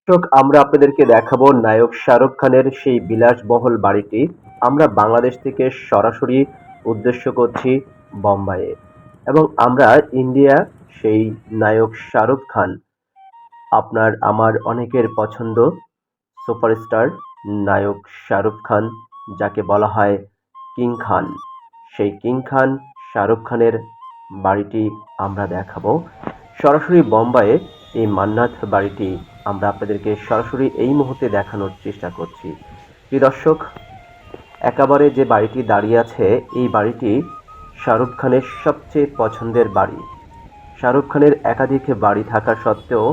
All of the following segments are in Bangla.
দর্শক, আমরা আপনাদেরকে দেখাবো নায়ক শাহরুখ খানের সেই বিলাসবহুল বাড়িটি। আমরা বাংলাদেশ থেকে সরাসরি উদ্দেশ্য করছি বোম্বাইয়ে, এবং আমরা ইন্ডিয়া সেই নায়ক শাহরুখ খান, আপনার আমার অনেকের পছন্দ সুপারস্টার নায়ক শাহরুখ খান, যাকে বলা হয় কিং খান। সেই কিং খান শাহরুখ খানের বাড়িটি আমরা দেখাবো সরাসরি বোম্বাইয়ে। এই মান্নাত বাড়িটি আমরা আপনাদেরকে সরাসরি এই মুহূর্তে দেখানোর চেষ্টা করছি। প্রিয় দর্শক, একেবারে যে বাড়িটি দাঁড়িয়ে আছে, এই বাড়িটি শাহরুখ খানের সবচেয়ে পছন্দের বাড়ি। শাহরুখ খানের একাধিক বাড়ি থাকা সত্ত্বেও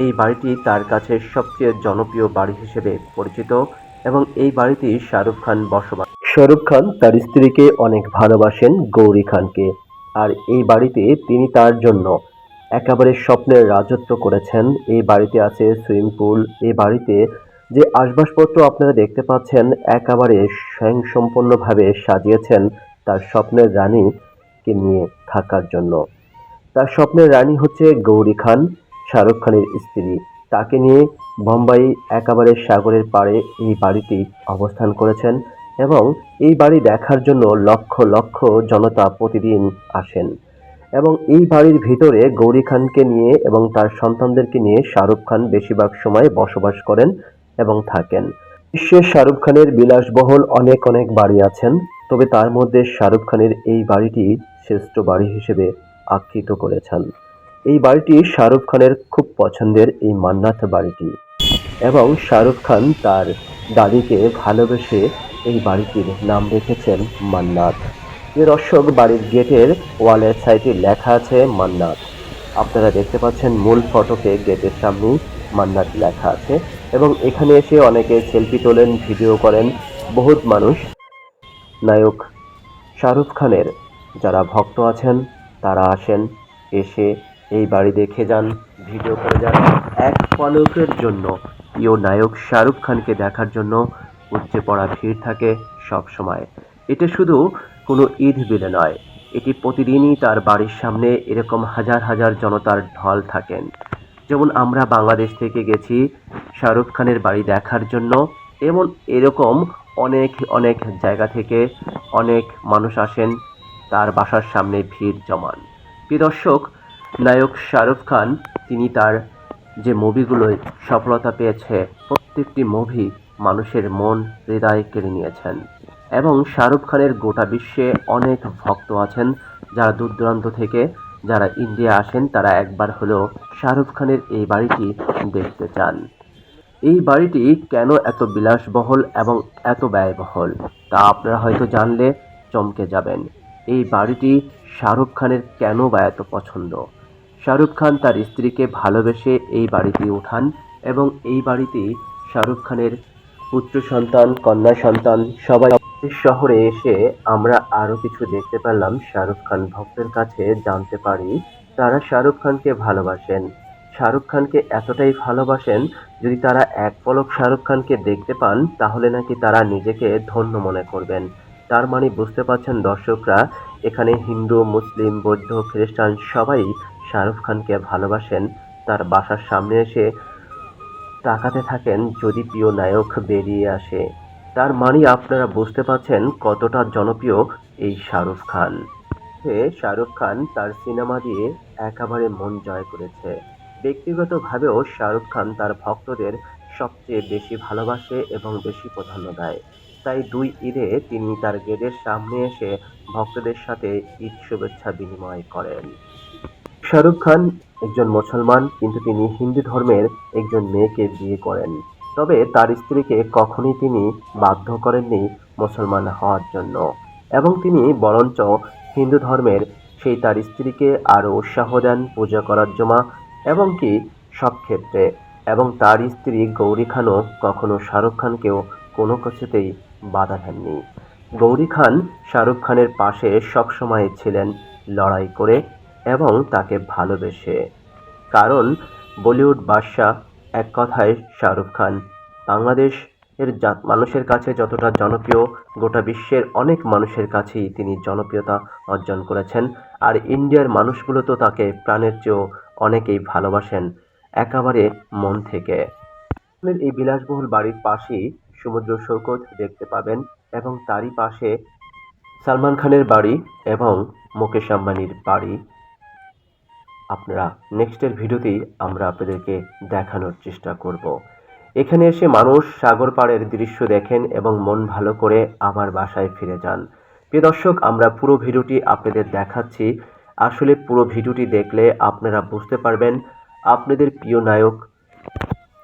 এই বাড়িটি তার কাছে সবচেয়ে জনপ্রিয় বাড়ি হিসেবে পরিচিত, এবং এই বাড়িতে শাহরুখ খান বসবাস। শাহরুখ খান তার স্ত্রীকে অনেক ভালোবাসেন, গৌরী খানকে। আর এই বাড়িতে তিনি তার জন্য একেবারে স্বপ্নের রাজত্ব করেছেন। এই বাড়িতে আছে সুইমিং পুল। এই বাড়িতে যে আসবাবপত্র আপনারা দেখতে পাচ্ছেন, একেবারে স্বয়ংসম্পূর্ণভাবে সাজিয়েছেন তার স্বপ্নের রানীকে নিয়ে থাকার জন্য। তার স্বপ্নের রানী হচ্ছে গৌরী খান, শাহরুখ খানের স্ত্রী। তাকে নিয়ে বোম্বাই একেবারে সাগরের পাড়ে এই বাড়িটি অবস্থান করেছেন, এবং এই বাড়ি দেখার জন্য লক্ষ লক্ষ জনতা প্রতিদিন আসেন। এবং এই বাড়ির ভিতরে গৌরী খানকে নিয়ে এবং তার সন্তানদেরকে নিয়ে শাহরুখ খান বেশিরভাগ সময় বসবাস করেন এবং থাকেন। বিশ্বে শাহরুখ খানের বিলাসবহুল অনেক অনেক বাড়ি আছেন, তবে তার মধ্যে শাহরুখ খানের এই বাড়িটি শ্রেষ্ঠ বাড়ি হিসেবে আখ্যিত করেছেন। এই বাড়িটি শাহরুখ খানের খুব পছন্দের, এই মান্নাত বাড়িটি। এবং শাহরুখ খান তার দাদিকে ভালোবেসে এই বাড়িটির নাম রেখেছেন মান্নাত। প্রিয় দর্শক, বাড়ির গেটের ওয়ালের সাইডে লেখা আছে মান্নাত। আপনারা দেখতে পাচ্ছেন মূল ফটকে গেটের সামনেই মান্নাত লেখা আছে, এবং এখানে এসে অনেকে সেলফি তোলেন, ভিডিও করেন। বহুত মানুষ নায়ক শাহরুখ খানের যারা ভক্ত আছেন তারা আসেন, এসে এই বাড়ি দেখে যান, ভিডিও করে যান। এক পলকের জন্য প্রিয় নায়ক শাহরুখ খানকে দেখার জন্য উপচে পড়া ভিড় থাকে সব সময়। এটা শুধু কোনো ঈদ বিলে নয়, এটি প্রতিদিনই তার বাড়ির সামনে এরকম হাজার হাজার জনতার ঢল থাকেন। যেমন আমরা বাংলাদেশ থেকে গেছি শাহরুখ খানের বাড়ি দেখার জন্য, এবং এরকম অনেক অনেক জায়গা থেকে অনেক মানুষ আসেন, তার বাসার সামনে ভিড় জমান। প্রিয় দর্শক, নায়ক শাহরুখ খান তিনি তার যে মুভিগুলোয় সফলতা পেয়েছে, প্রত্যেকটি মুভি মানুষের মন হৃদয় কেড়ে নিয়েছেন। এবং শাহরুখ খানের গোটা বিশ্বে অনেক ভক্ত আছেন, যারা দূর দূরান্ত থেকে যারা ইন্ডিয়া আসেন, তারা একবার হলেও শাহরুখ খানের এই বাড়িটি দেখতে চান। এই বাড়িটি কেন এত বিলাসবহুল এবং এত ব্যয়বহুল, তা আপনারা হয়তো জানলে চমকে যাবেন। এই বাড়িটি শাহরুখ খানের কেন বা এত পছন্দ। শাহরুখ খান তার স্ত্রীকে ভালোবেসে এই বাড়িতে ওঠান, এবং এই বাড়িতেই শাহরুখ খানের পুত্র সন্তান, কন্যা সন্তান সবাই। শহরে এসে আমরা আরো কিছু দেখতে পেলাম। শাহরুখ খান ভক্তের কাছে জানতে পারি তারা শাহরুখ খানকে ভালোবাসেন। শাহরুখ খানকে এতটাই ভালোবাসেন, যদি তারা এক পলক শাহরুখ খানকে দেখতে পান তাহলে নাকি তারা নিজেকে ধন্য মনে করবেন। তার মানে বুঝতে পারছেন দর্শকরা, এখানে হিন্দু, মুসলিম, বৌদ্ধ, খ্রিস্টান সবাই শাহরুখ খানকে ভালোবাসেন। তার বাসার সামনে এসে তাকাতে থাকেন যদি প্রিয় নায়ক বেরিয়ে আসে। তার মানে আপনারা বুঝতে পারছেন কতটা জনপ্রিয় এই শাহরুখ খান। শাহরুখ খান তার সিনেমা দিয়ে একেবারে মন জয় করেছে। ব্যক্তিগতভাবেও শাহরুখ খান তার ভক্তদের সবচেয়ে বেশি ভালোবাসে এবং বেশি প্রাধান্য দেয়। তাই দুই ঈদে তিনি তার গেটের সামনে এসে ভক্তদের সাথে ঈদ শুভেচ্ছা বিনিময় করেন। শাহরুখ খান একজন মুসলমান, কিন্তু তিনি হিন্দু ধর্মের একজন মেয়েকে বিয়ে করেন। তবে তার স্ত্রীকে কখনোই তিনি বাধ্য করেননি মুসলমান হওয়ার জন্য, এবং তিনি বরঞ্চ হিন্দু ধর্মের সেই তার স্ত্রীকে আরও উৎসাহ দেন পূজা করার জন্য, এবং কি সব ক্ষেত্রে। এবং তার স্ত্রী গৌরী খানও কখনো শাহরুখ খানকেও কোনো কিছুতেই বাধা দেননি। গৌরী খান শাহরুখ খানের পাশে সবসময় ছিলেন, লড়াই করে এবং তাকে ভালোবেসে। কারণ বলিউড বাদশাহ, এক কথায় শাহরুখ খান বাংলাদেশ এর মানুষের কাছে যতটা জনপ্রিয়, গোটা বিশ্বের অনেক মানুষের কাছেই তিনি জনপ্রিয়তা অর্জন করেছেন। আর ইন্ডিয়ার মানুষগুলো তো তাকে প্রাণের চেয়েও অনেকেই ভালোবাসেন, একেবারে মন থেকে। আপনার এই বিলাসবহুল বাড়ির পাশেই সমুদ্র সৈকত দেখতে পাবেন এবং তারই পাশে সালমান খানের বাড়ি এবং মুকেশ আম্বানির বাড়ি আপনারা নেক্সটের ভিডিওতেই আমরা আপনাদেরকে দেখানোর চেষ্টা করব। এখানে এসে মানুষ সাগর পাড়ের দৃশ্য দেখেন এবং মন ভালো করে আবার বাসায় ফিরে যান। প্রিয় দর্শক, আমরা পুরো ভিডিওটি আপনাদের দেখাচ্ছি। আসলে পুরো ভিডিওটি দেখলে আপনারা বুঝতে পারবেন আপনাদের প্রিয় নায়ক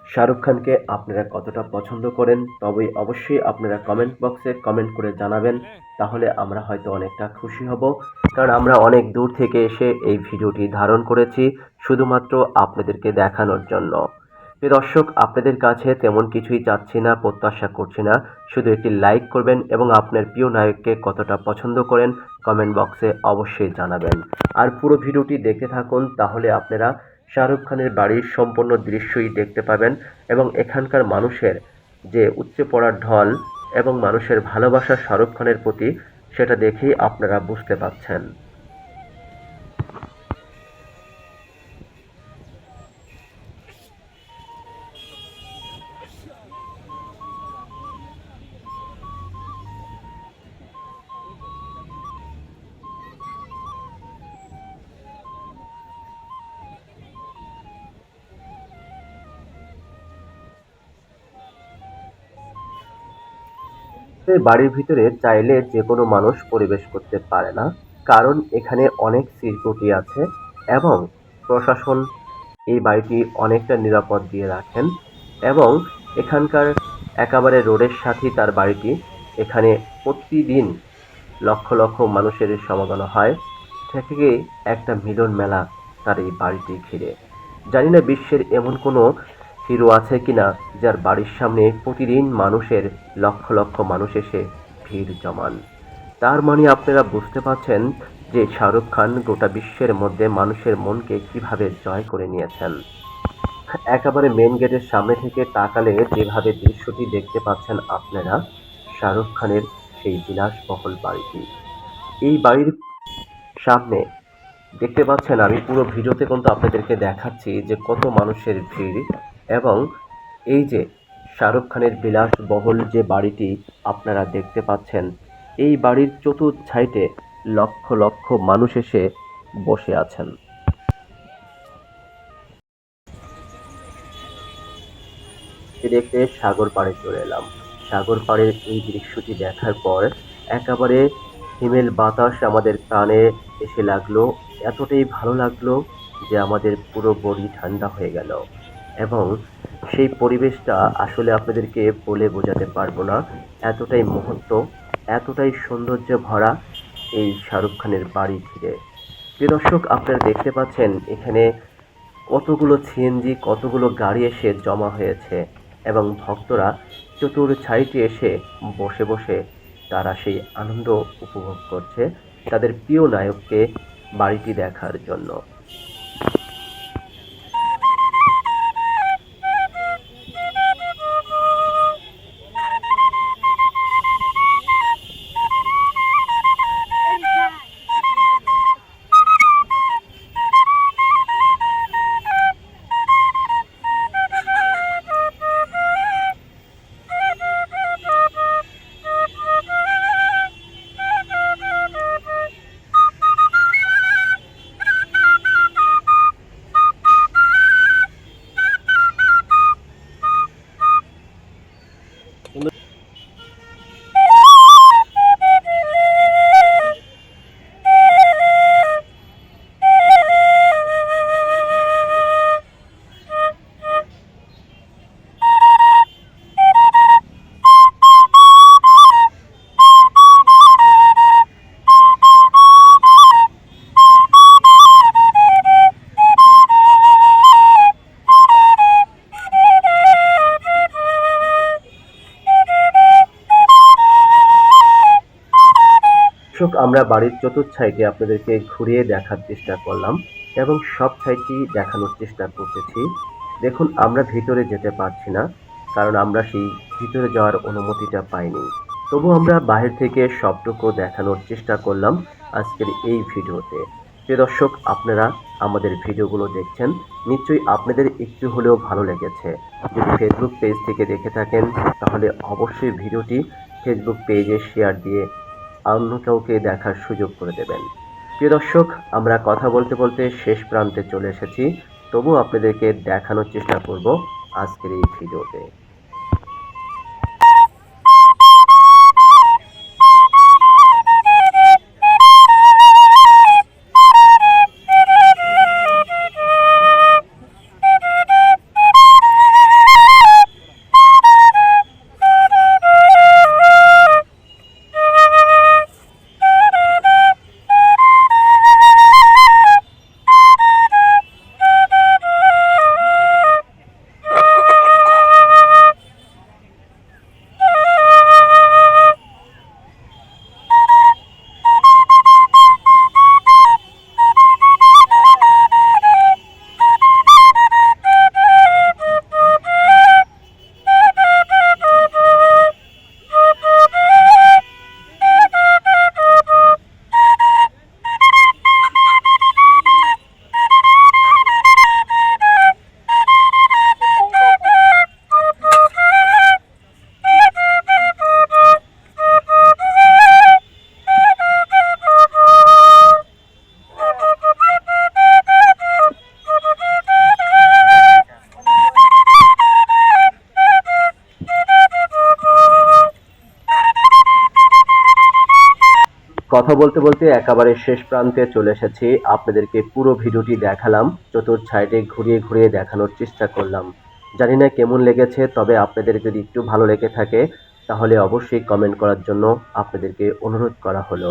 শাহরুখ খানকে আপনারা কতটা পছন্দ করেন। তবে অবশ্যই আপনারা কমেন্ট বক্সে কমেন্ট করে জানাবেন, তাহলে আমরা হয়তো অনেকটা খুশি হব। কারণ আমরা অনেক দূর থেকে এসে এই ভিডিওটি ধারণ করেছি শুধুমাত্র আপনাদেরকে দেখানোর জন্য। প্রিয় দর্শক, আপনাদের কাছে তেমন কিছুই চাচ্ছি না, প্রত্যাশা করছি না, শুধু একটি লাইক করবেন এবং আপনার প্রিয় নায়ককে কতটা পছন্দ করেন কমেন্ট বক্সে অবশ্যই জানাবেন। আর পুরো ভিডিওটি দেখতে থাকুন, তাহলে আপনারা শাহরুখ খানের বাড়ির সম্পূর্ণ দৃশ্যই দেখতে পাবেন এবং এখানকার মানুষের যে উপচে পড়া ঢল এবং মানুষের ভালোবাসা শাহরুখ খানের প্রতি, সেটা দেখেই আপনারা বুঝতে পারছেন। বাড়ির ভিতরে চাইলে যে কোনো মানুষ প্রবেশ করতে পারে না, কারণ এখানে অনেক সিকিউরিটি আছে এবং প্রশাসন এই বাড়িটি অনেকটা নিরাপদ দিয়ে রাখেন এবং এখানকার একেবারে রোডের সাথেই তার বাড়িটি। এখানে প্রতিদিন লক্ষ লক্ষ মানুষের সমাগম হয়, থেকে একটা মিলন মেলা তার এই বাড়িটি ঘিরে। জানি না বিশ্বের এমন কোনো হিরো আছে কিনা যার বাড়ির সামনে প্রতিদিন মানুষের লক্ষ লক্ষ মানুষ এসে ভিড় জমান। তার মানে আপনারা বুঝতে পারছেন যে শাহরুখ খান গোটা বিশ্বের মধ্যে মানুষের মনকে কিভাবে জয় করে নিয়েছেন। একেবারে মেন গেটের সামনে থেকে তাকালে যেভাবে দৃশ্যটি দেখতে পাচ্ছেন আপনারা, শাহরুখ খানের সেই বিলাসবহুল বাড়িটি। এই বাড়ির সামনে দেখতে পাচ্ছেন, আমি পুরো ভিডিওতে কিন্তু আপনাদেরকে দেখাচ্ছি যে কত মানুষের ভিড় এবং এই যে শাহরুখ খানের বিলাসবহুল যে বাড়িটি আপনারা দেখতে পাচ্ছেন, এই বাড়ির চতুর্থ সাইডে লক্ষ লক্ষ মানুষ এসে বসে আছেন। দেখতে সাগর পাড়ে চলে এলাম। সাগর পাড়ের এই দৃশ্যটি দেখার পর একেবারে হিমেল বাতাস আমাদের প্রাণে এসে লাগলো। এতটাই ভালো লাগলো যে আমাদের পুরো বডি ঠান্ডা হয়ে গেল এবং সেই পরিবেশটা আসলে আপনাদেরকে বলে বোঝাতে পারবো না। এতটাই মুহূর্ত, এতটাই সৌন্দর্য ভরা এই শাহরুখ খানের বাড়ি ঘিরে। প্রিয় দর্শক, আপনারা দেখতে পাচ্ছেন এখানে কতগুলো সিএনজি, কতগুলো গাড়ি এসে জমা হয়েছে এবং ভক্তরা চতুর সাইডে এসে বসে বসে তারা সেই আনন্দ উপভোগ করছে তাদের প্রিয় নায়ককে বাড়িটি দেখার জন্য। দর্শক, আমরা বাড়ির চতুর্থ সাইডে আপনাদেরকে ঘুরিয়ে দেখার চেষ্টা করলাম এবং সব সাইডটি দেখানোর চেষ্টা করতেছি। দেখুন, আমরা ভিতরে যেতে পারছি না, কারণ আমরা সেই ভিতরে যাওয়ার অনুমতিটা পাইনি। তবু আমরা বাহির থেকে সবটুকু দেখানোর চেষ্টা করলাম আজকের এই ভিডিওতে। প্রিয় দর্শক, আপনারা আমাদের ভিডিওগুলো দেখছেন, নিশ্চয়ই আপনাদের একটু হলেও ভালো লেগেছে। যদি ফেসবুক পেজ থেকে দেখে থাকেন তাহলে অবশ্যই ভিডিওটি ফেসবুক পেজে শেয়ার দিয়ে অন্য কাউকে দেখার সুযোগ করে দেবেন। প্রিয় দর্শক, আমরা কথা বলতে বলতে শেষ প্রান্তে চলে এসেছি, তবু আপনাদেরকে দেখানোর চেষ্টা করব আজকের এই ভিডিওতে। কথা বলতে বলতে একেবারে শেষ প্রান্তে চলে এসেছি। আপনাদেরকে পুরো ভিডিওটি দেখালাম, চতুর্থ সাইডে ঘুরিয়ে ঘুরিয়ে দেখানোর চেষ্টা করলাম। জানি না কেমন লেগেছে, তবে আপনাদের যদি একটু ভালো লেগে থাকে তাহলে অবশ্যই কমেন্ট করার জন্য আপনাদেরকে অনুরোধ করা হলো।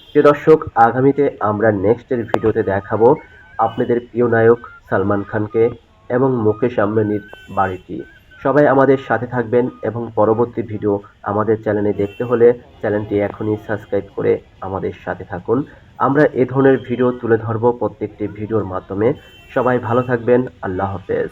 প্রিয় দর্শক, আগামীতে আমরা নেক্সটের ভিডিওতে দেখাবো আপনাদের প্রিয় নায়ক সালমান খানকে এবং মুকেশ আম্বানির বাড়িটি। সবাই আমাদের সাথে থাকবেন এবং পরবর্তী ভিডিও আমাদের চ্যানেলে দেখতে হলে চ্যানেলটি এখনই সাবস্ক্রাইব করে আমাদের সাথে থাকুন। আমরা এ ধরনের ভিডিও তুলে ধরব প্রত্যেকটি ভিডিওর মাধ্যমে। সবাই ভালো থাকবেন। আল্লাহ হাফেজ।